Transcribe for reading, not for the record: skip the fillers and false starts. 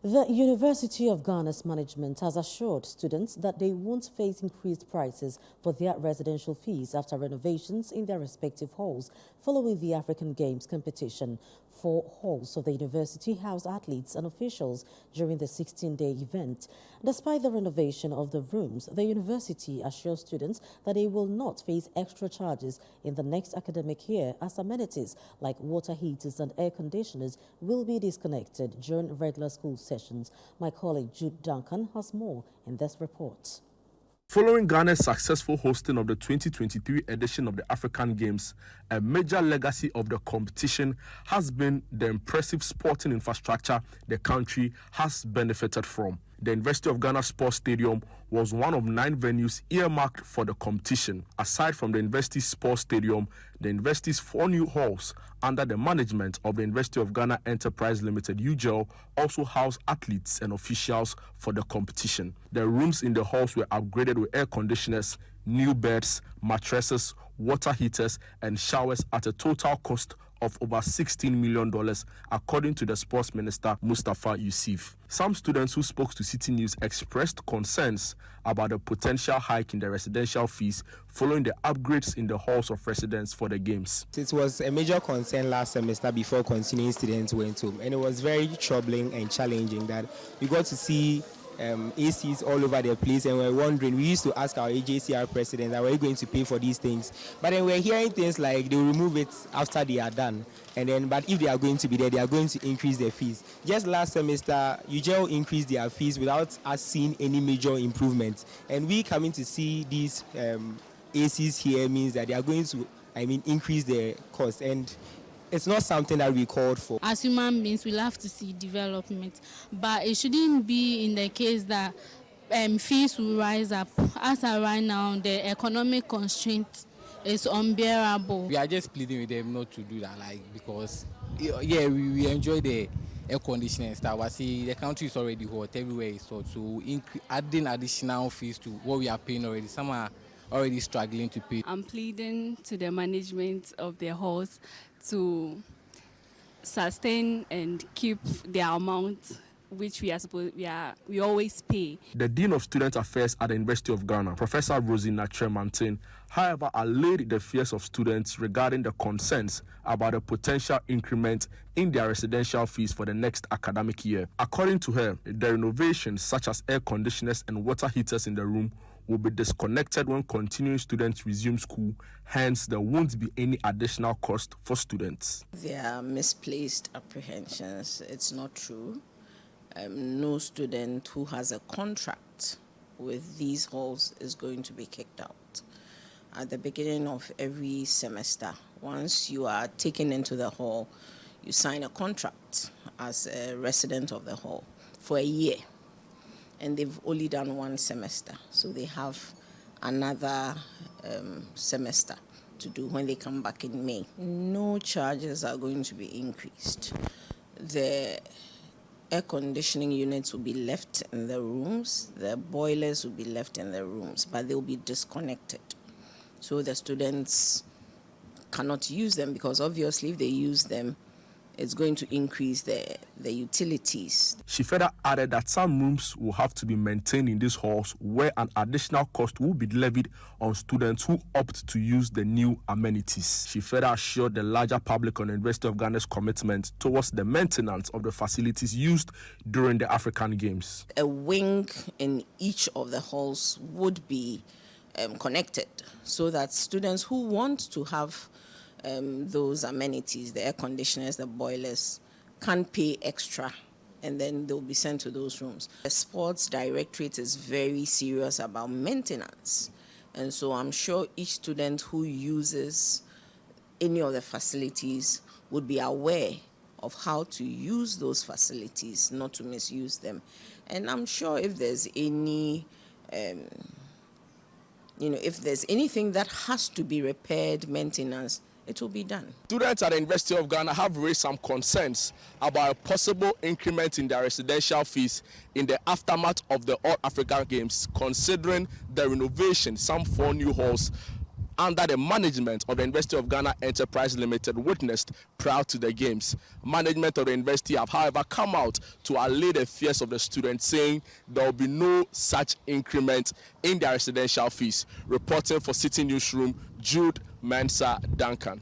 The University of Ghana's management has assured students that they won't face increased prices for their residential fees after renovations in their respective halls following the African Games competition. 4 halls of the university house athletes and officials during the 16-day event. Despite the renovation of the rooms, the university assures students that they will not face extra charges in the next academic year as amenities like water heaters and air conditioners will be disconnected during regular school sessions. My colleague Jude Duncan has more in this report. Following Ghana's successful hosting of the 2023 edition of the African Games, a major legacy of the competition has been the impressive sporting infrastructure the country has benefited from. The University of Ghana Sports Stadium was one of 9 venues earmarked for the competition. Aside from the University Sports Stadium, the university's 4 new halls under the management of the University of Ghana Enterprise Limited (UGEL) also house athletes and officials for the competition. The rooms in the halls were upgraded with air conditioners, new beds, mattresses, water heaters, and showers at a total cost of over $16 million, according to the Sports Minister, Mustafa Yusuf. Some students who spoke to Citi News expressed concerns about the potential hike in the residential fees following the upgrades in the halls of residence for the games. It was a major concern last semester before continuing students went home, and it was very troubling and challenging that we got to see ACs all over the place, and we're wondering, we used to ask our AJCR president, are we going to pay for these things? But then we're hearing things like they'll remove it after they are done. And then, but if they are going to be there, they are going to increase their fees. Just last semester, UGEL increased their fees without us seeing any major improvements. And we coming to see these ACs here means that they are going to, increase their cost. And it's not something that we called for. As human beings, we love to see development, but it shouldn't be in the case that fees will rise up. As of right now, the economic constraint is unbearable. We are just pleading with them not to do that, because we enjoy the air conditioning and stuff. I see the country is already hot, everywhere is hot, so adding additional fees to what we are paying already, some are already struggling to pay. I'm pleading to the management of the halls to sustain and keep the amount which we always pay. The Dean of Student Affairs at the University of Ghana, Professor Rosina Tremantin, however, allayed the fears of students regarding the concerns about a potential increment in their residential fees for the next academic year. According to her, the renovations such as air conditioners and water heaters in the room will be disconnected when continuing students resume school, hence there won't be any additional cost for students. There are misplaced apprehensions. It's not true. No student who has a contract with these halls is going to be kicked out. At the beginning of every semester, once you are taken into the hall, you sign a contract as a resident of the hall for a year. And they've only done 1 semester, so they have another semester to do when they come back in May. No charges are going to be increased. The air conditioning units will be left in the rooms, the boilers will be left in the rooms, but they will be disconnected. So the students cannot use them, because obviously if they use them, it's going to increase the utilities. She further added that some rooms will have to be maintained in these halls, where an additional cost will be levied on students who opt to use the new amenities. She further assured the larger public on the University of Ghana's commitment towards the maintenance of the facilities used during the African Games. A wing in each of the halls would be connected, so that students who want to have those amenities, the air conditioners, the boilers, can pay extra, and then they'll be sent to those rooms. The Sports Directorate is very serious about maintenance, and so I'm sure each student who uses any of the facilities would be aware of how to use those facilities, not to misuse them. And I'm sure if there's any if there's anything that has to be repaired, maintenance, it will be done. Students at the University of Ghana have raised some concerns about a possible increment in their residential fees in the aftermath of the All African Games, considering the renovation, some 4 new halls under the management of the University of Ghana Enterprise Limited witnessed prior to the games. Management of the university have, however, come out to allay the fears of the students, saying there will be no such increment in their residential fees. Reporting for Citi Newsroom, Jude Mensa Duncan.